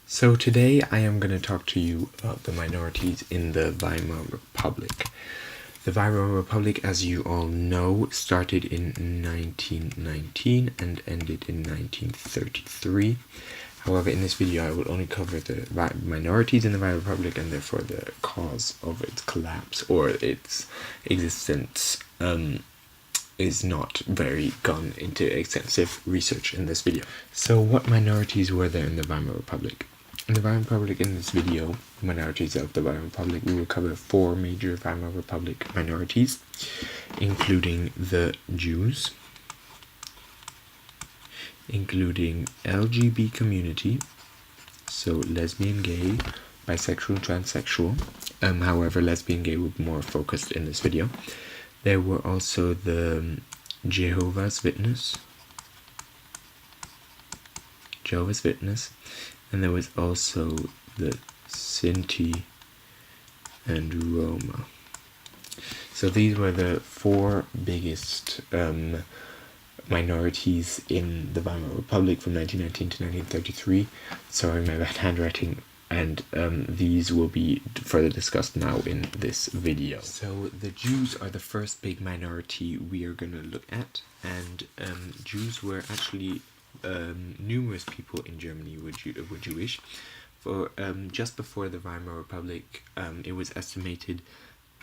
So today I am going to talk to you about the minorities in the Weimar Republic. The Weimar Republic, as you all know, started in 1919 and ended in 1933. However, in this video I will only cover the minorities in the Weimar Republic and therefore the cause of its collapse or its existence is not very gone into extensive research in this video. So what minorities were there in the Weimar Republic? In the Weimar Republic, in this video, minorities of the Weimar Republic, we will cover 4 major Weimar Republic minorities, including the Jews, including LGBT community, so lesbian, gay, bisexual, transsexual. However, lesbian, gay will be more focused in this video. There were also the Jehovah's Witness, and there was also the Sinti and Roma. So these were the 4 biggest minorities in the Weimar Republic from 1919 to 1933. Sorry, my bad handwriting. And these will be further discussed now in this video. So the Jews are the first big minority we are going to look at, and Jews were actually numerous people in Germany were Jewish. For just before the Weimar Republic, it was estimated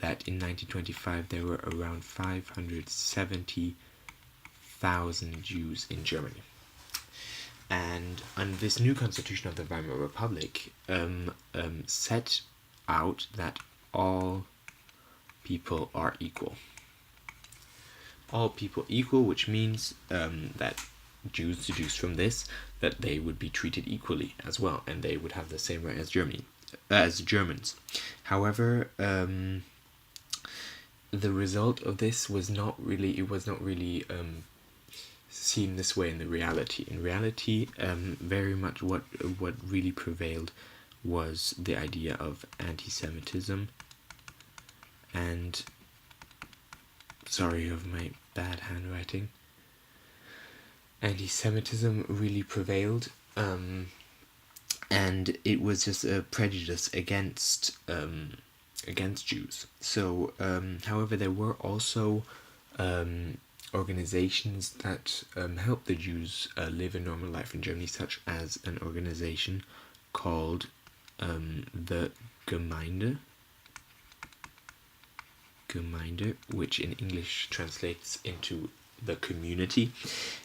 that in 1925 there were around 570,000 Jews in Germany. And this new constitution of the Weimar Republic set out that all people are equal. All people equal, which means that Jews deduce from this that they would be treated equally as well, and they would have the same right as Germans. However, the result of this was not really seen this way in the reality. In reality, very much what really prevailed was the idea of anti-Semitism, and sorry of my bad handwriting. Anti-Semitism really prevailed, and it was just a prejudice against Jews. So, however, there were also organizations that helped the Jews live a normal life in Germany, such as an organization called the Gemeinde, which in English translates into the community,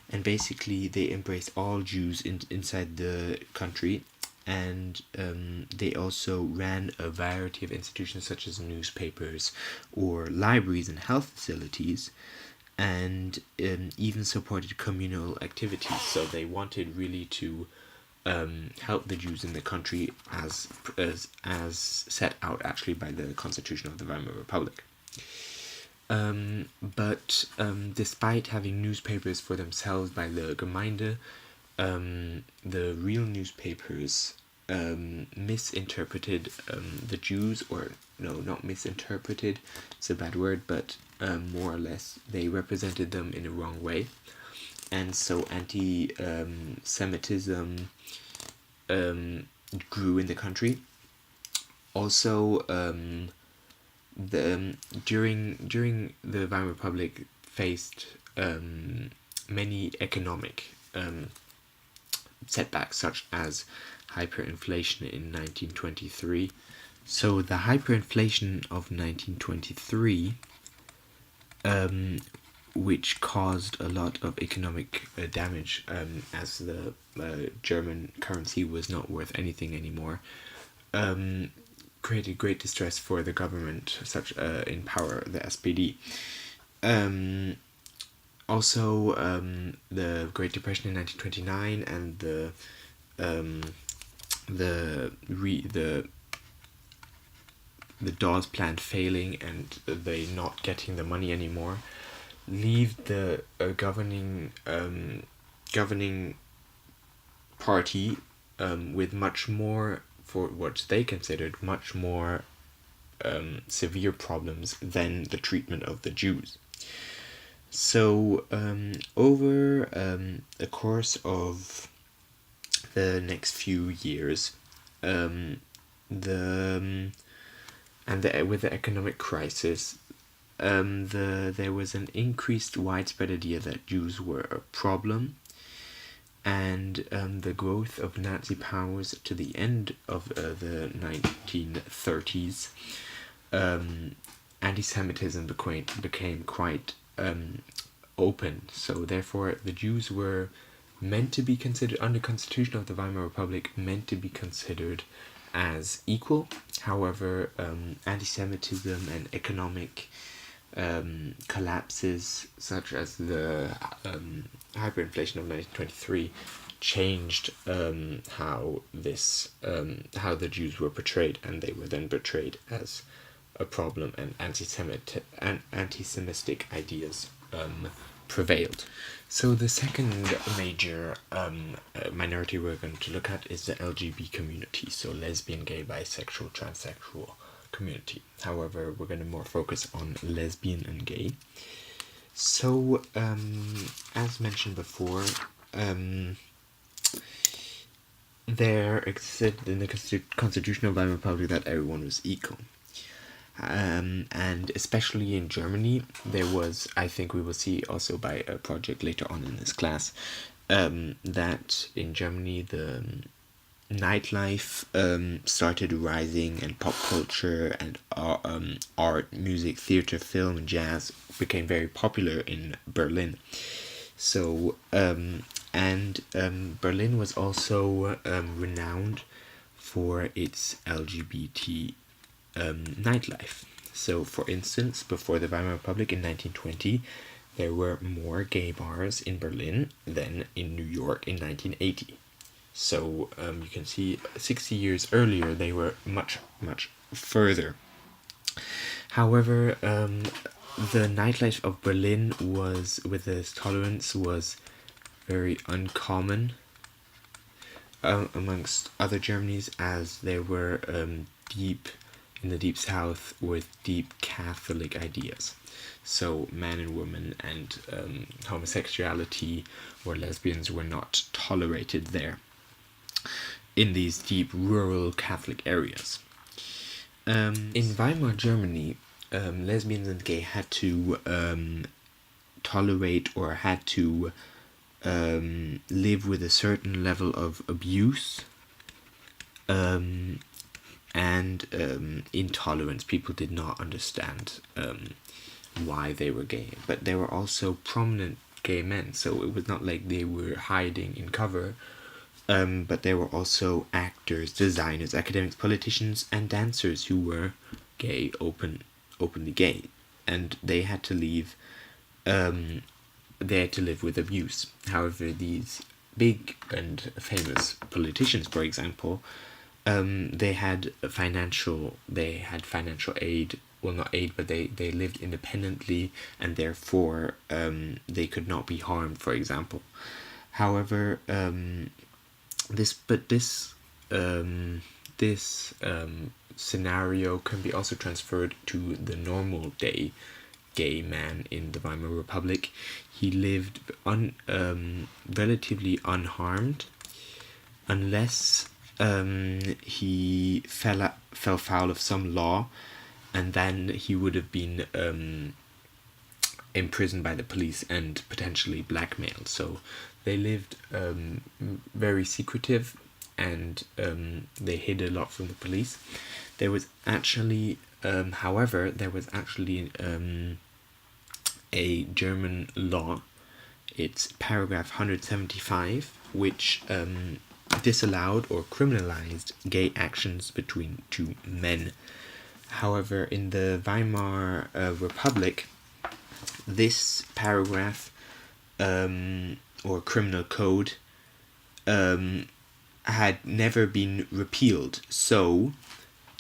and basically they embraced all Jews inside the country, and they also ran a variety of institutions such as newspapers or libraries and health facilities, and even supported communal activities. So they wanted really to help the Jews in the country as set out actually by the Constitution of the Weimar Republic. But despite having newspapers for themselves by the Gemeinde, the real newspapers misinterpreted the Jews, or no, not misinterpreted, it's a bad word, but more or less they represented them in a wrong way, and so anti-Semitism grew in the country. Also, during the Weimar Republic faced many economic setbacks, such as hyperinflation in 1923. So the hyperinflation of 1923, which caused a lot of economic damage, as the German currency was not worth anything anymore, created great distress for the government, such in power, the SPD. Also, the Great Depression in 1929 and the Dawes Plan failing and they not getting the money anymore leave the governing party with much more, for what they considered, much more severe problems than the treatment of the Jews. So over the course of the next few years, with the economic crisis, there was an increased widespread idea that Jews were a problem, and the growth of Nazi powers to the end of the 1930s, anti-Semitism became quite open. So therefore, the Jews were meant to be considered, under Constitution of the Weimar Republic, meant to be considered as equal. However, anti-Semitism and economic collapses, such as the hyperinflation of 1923, changed how the Jews were portrayed, and they were then portrayed as a problem, and anti-Semitic ideas prevailed. So the second major minority we're going to look at is the LGBT community, so lesbian, gay, bisexual, transsexual community. However, we're going to more focus on lesbian and gay. So, as mentioned before, there existed in the Constitution of the Weimar Republic that everyone was equal. And especially in Germany, there was, I think we will see also by a project later on in this class, that in Germany the nightlife started rising, and pop culture and art, music, theater, film, and jazz became very popular in Berlin. So, Berlin was also renowned for its LGBT nightlife. So, for instance, before the Weimar Republic in 1920, there were more gay bars in Berlin than in New York in 1980. So you can see 60 years earlier they were much, much further. However, the nightlife of Berlin was, with this tolerance, was very uncommon amongst other Germanies, as they were deep in the deep south with deep Catholic ideas. So man and woman and homosexuality or lesbians were not tolerated there, in these deep rural Catholic areas. In Weimar, Germany, lesbians and gay had to tolerate, or had to live with a certain level of abuse and intolerance. People did not understand why they were gay, but there were also prominent gay men, so it was not like they were hiding in cover. But there were also actors, designers, academics, politicians, and dancers who were gay, openly gay, and they had to leave. They had to live with abuse. However, these big and famous politicians, for example, they had financial aid. Well, not aid, but they lived independently, and therefore they could not be harmed, for example. However, this scenario can be also transferred to the normal day gay man in the Weimar Republic. He lived relatively unharmed, unless he fell foul of some law, and then he would have been imprisoned by the police and potentially blackmailed. So they lived very secretive, and they hid a lot from the police. There was actually, however, a German law. It's paragraph 175, which disallowed or criminalized gay actions between two men. However, in the Weimar Republic, this paragraph or criminal code had never been repealed, so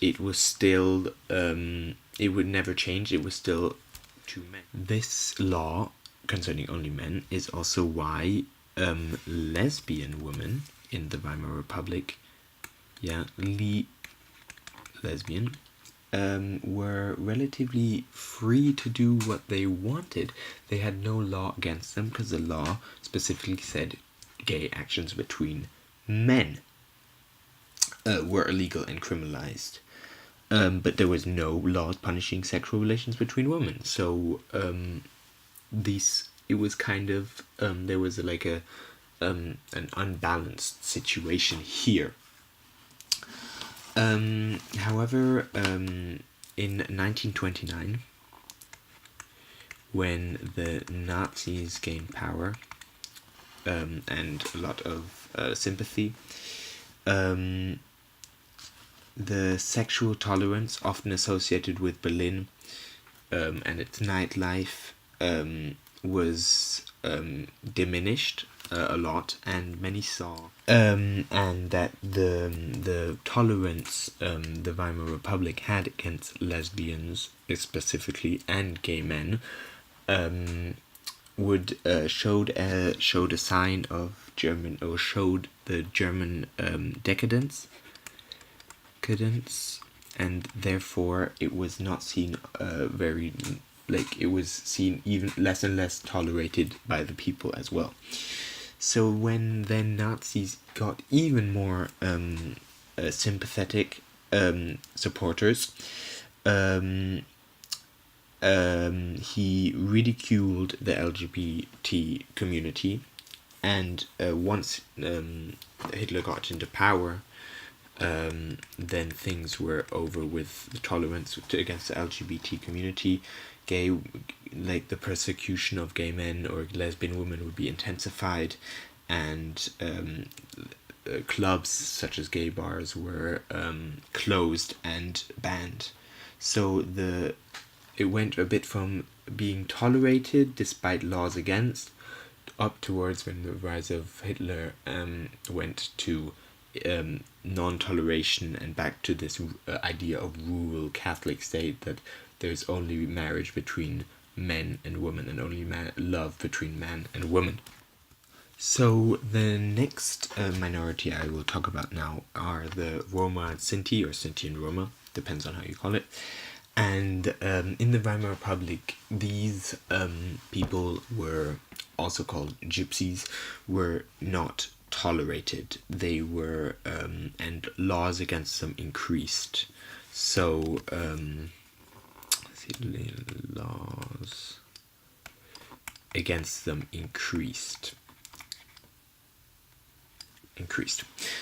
it was still it would never change. It was still two men. This law concerning only men is also why lesbian women in the Weimar Republic, lesbian, were relatively free to do what they wanted. They had no law against them, because the law specifically said gay actions between men. were illegal and criminalized. But there was no laws punishing sexual relations between women. So it was kind of there was like an unbalanced situation here. However, in 1929, when the Nazis gained power and a lot of sympathy, the sexual tolerance often associated with Berlin and its nightlife was diminished a lot, and many saw and that the tolerance the Weimar Republic had against lesbians specifically and gay men would showed a sign of showed the German decadence, and therefore it was not seen it was seen even less and less tolerated by the people as well. So when then Nazis got even more sympathetic supporters, he ridiculed the LGBT community, and once Hitler got into power, then things were over with the tolerance against the LGBT community. The persecution of gay men or lesbian women would be intensified, and clubs such as gay bars were closed and banned. So it went a bit from being tolerated despite laws against, up towards when the rise of Hitler went to non-toleration and back to this idea of rural Catholic state, that there's only marriage between men and women and only love between man and woman. So the next minority I will talk about now are the Roma and Sinti, or Sinti and Roma, depends on how you call it. And in the Weimar Republic, these people were also called gypsies, were not tolerated. They were and laws against them increased. So laws against them increased.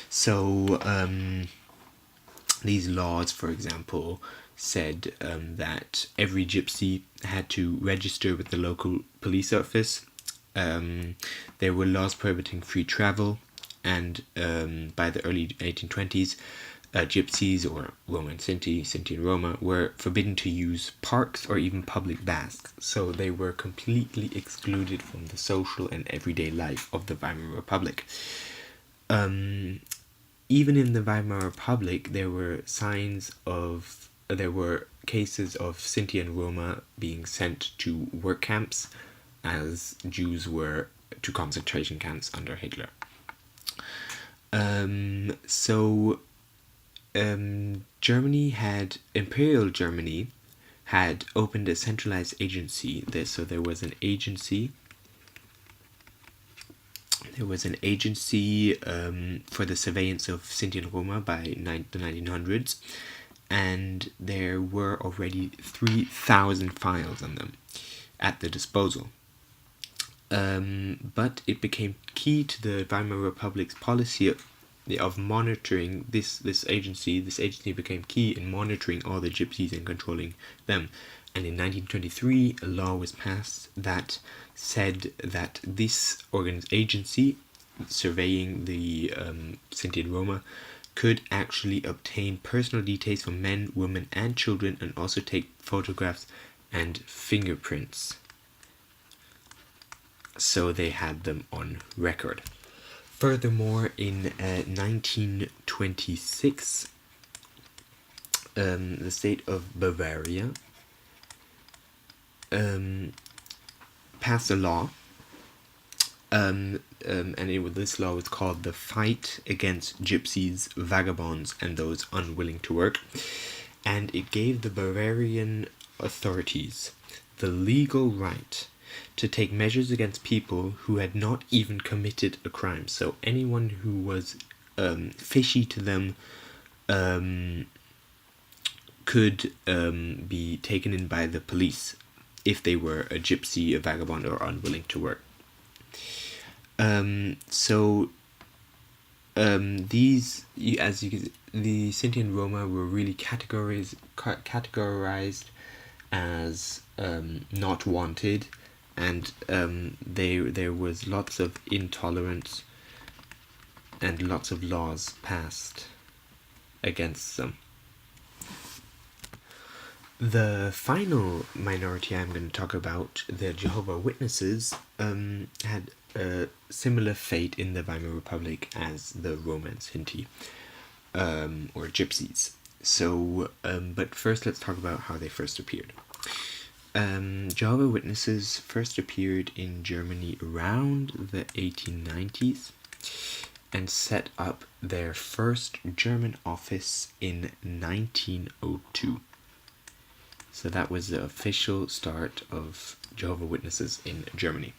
So these laws, for example, said that every gypsy had to register with the local police office. There were laws prohibiting free travel, and by the early 1820s, gypsies, or Roma and Sinti and Roma, were forbidden to use parks or even public baths. So they were completely excluded from the social and everyday life of the Weimar Republic. Even in the Weimar Republic, there were cases of Sinti and Roma being sent to work camps, as Jews were to concentration camps under Hitler. Imperial Germany had opened a centralized agency. There was an agency for the surveillance of Sinti and Roma by the 1900s, and there were already 3,000 files on them at the disposal. But it became key to the Weimar Republic's policy of monitoring this agency. This agency became key in monitoring all the gypsies and controlling them. And in 1923, a law was passed that said that this agency surveying the Sinti and Roma could actually obtain personal details from men, women, and children, and also take photographs and fingerprints. So they had them on record. Furthermore, in 1926, the state of Bavaria passed a law, and this law was called the Fight Against Gypsies, Vagabonds, and Those Unwilling to Work, and it gave the Bavarian authorities the legal right to take measures against people who had not even committed a crime. So anyone who was fishy to them, could be taken in by the police if they were a gypsy, a vagabond, or unwilling to work. These, as you can, the Sinti and Roma were really categorized as not wanted, and there was lots of intolerance and lots of laws passed against them. The final minority I'm going to talk about, the Jehovah's Witnesses, had a similar fate in the Weimar Republic as the Roma and Sinti, or Gypsies. So, but first let's talk about how they first appeared. Jehovah's Witnesses first appeared in Germany around the 1890s and set up their first German office in 1902. So that was the official start of Jehovah's Witnesses in Germany.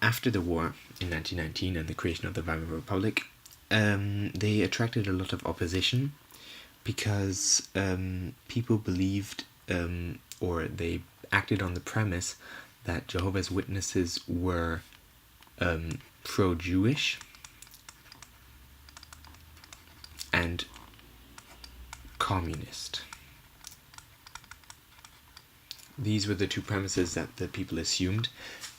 After the war in 1919 and the creation of the Weimar Republic, they attracted a lot of opposition because people believed, or they acted on the premise that Jehovah's Witnesses were pro-Jewish and communist. These were the two premises that the people assumed,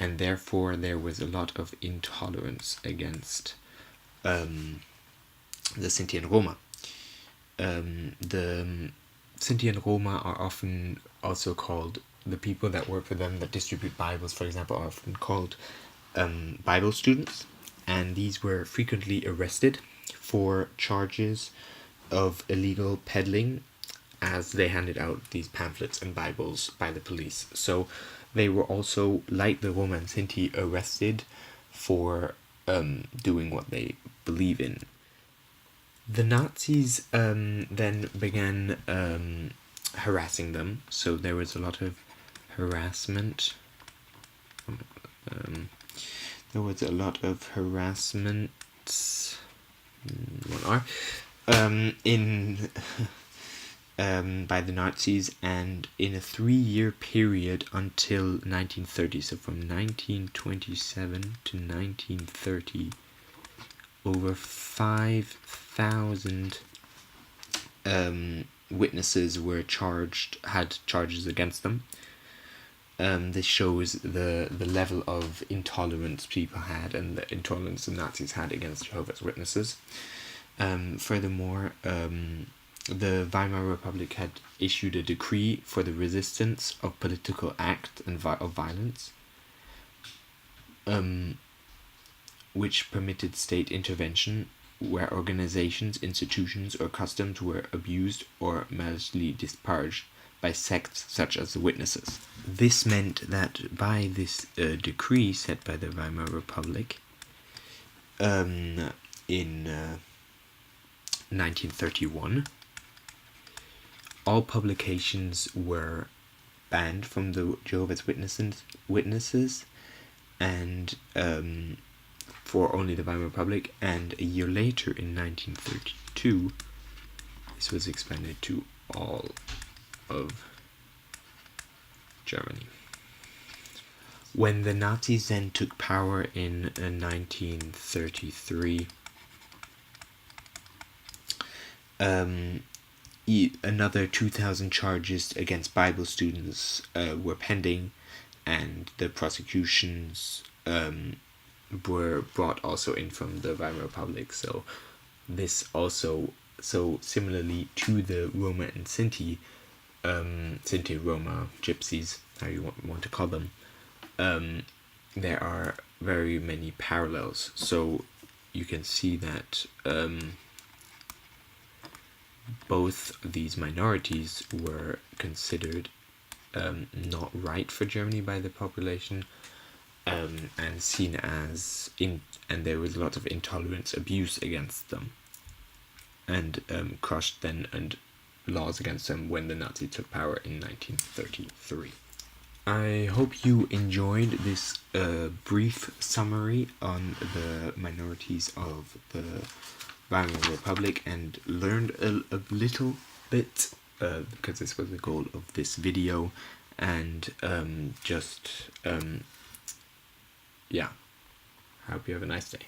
and therefore there was a lot of intolerance against the Sinti and Roma. The Sinti and Roma are often also called, the people that work for them that distribute Bibles, for example, are often called Bible students, and these were frequently arrested for charges of illegal peddling as they handed out these pamphlets and Bibles by the police. So they were also, like the Roma and Sinti, arrested for doing what they believe in. The Nazis then began harassing them, so there was a lot of harassment. By the Nazis, and in a 3-year period until 1930, so from 1927 to 1930, over 5,000 witnesses were had charges against them. This shows the level of intolerance people had, and the intolerance the Nazis had against Jehovah's Witnesses. Furthermore, the Weimar Republic had issued a decree for the resistance of political act and of violence, which permitted state intervention where organizations, institutions, or customs were abused or maliciously disparaged by sects such as the Witnesses. This meant that by this decree set by the Weimar Republic in 1931, all publications were banned from the Jehovah's Witnesses, and for only the Weimar Republic, and a year later in 1932 this was expanded to all of Germany. When the Nazis then took power in 1933, another 2,000 charges against Bible students were pending, and the prosecutions were brought also in from the Weimar Republic. So this also, so similarly to the Roma and Sinti, Sinti, Roma, Gypsies, how you want to call them, there are very many parallels. So you can see that both these minorities were considered not right for Germany by the population, and seen as and there was a lot of intolerance, abuse against them, and crushed then, and laws against them when the Nazis took power in 1933. I hope you enjoyed this brief summary on the minorities of the Weimar Republic and learned a little bit, because this was the goal of this video, and yeah, I hope you have a nice day.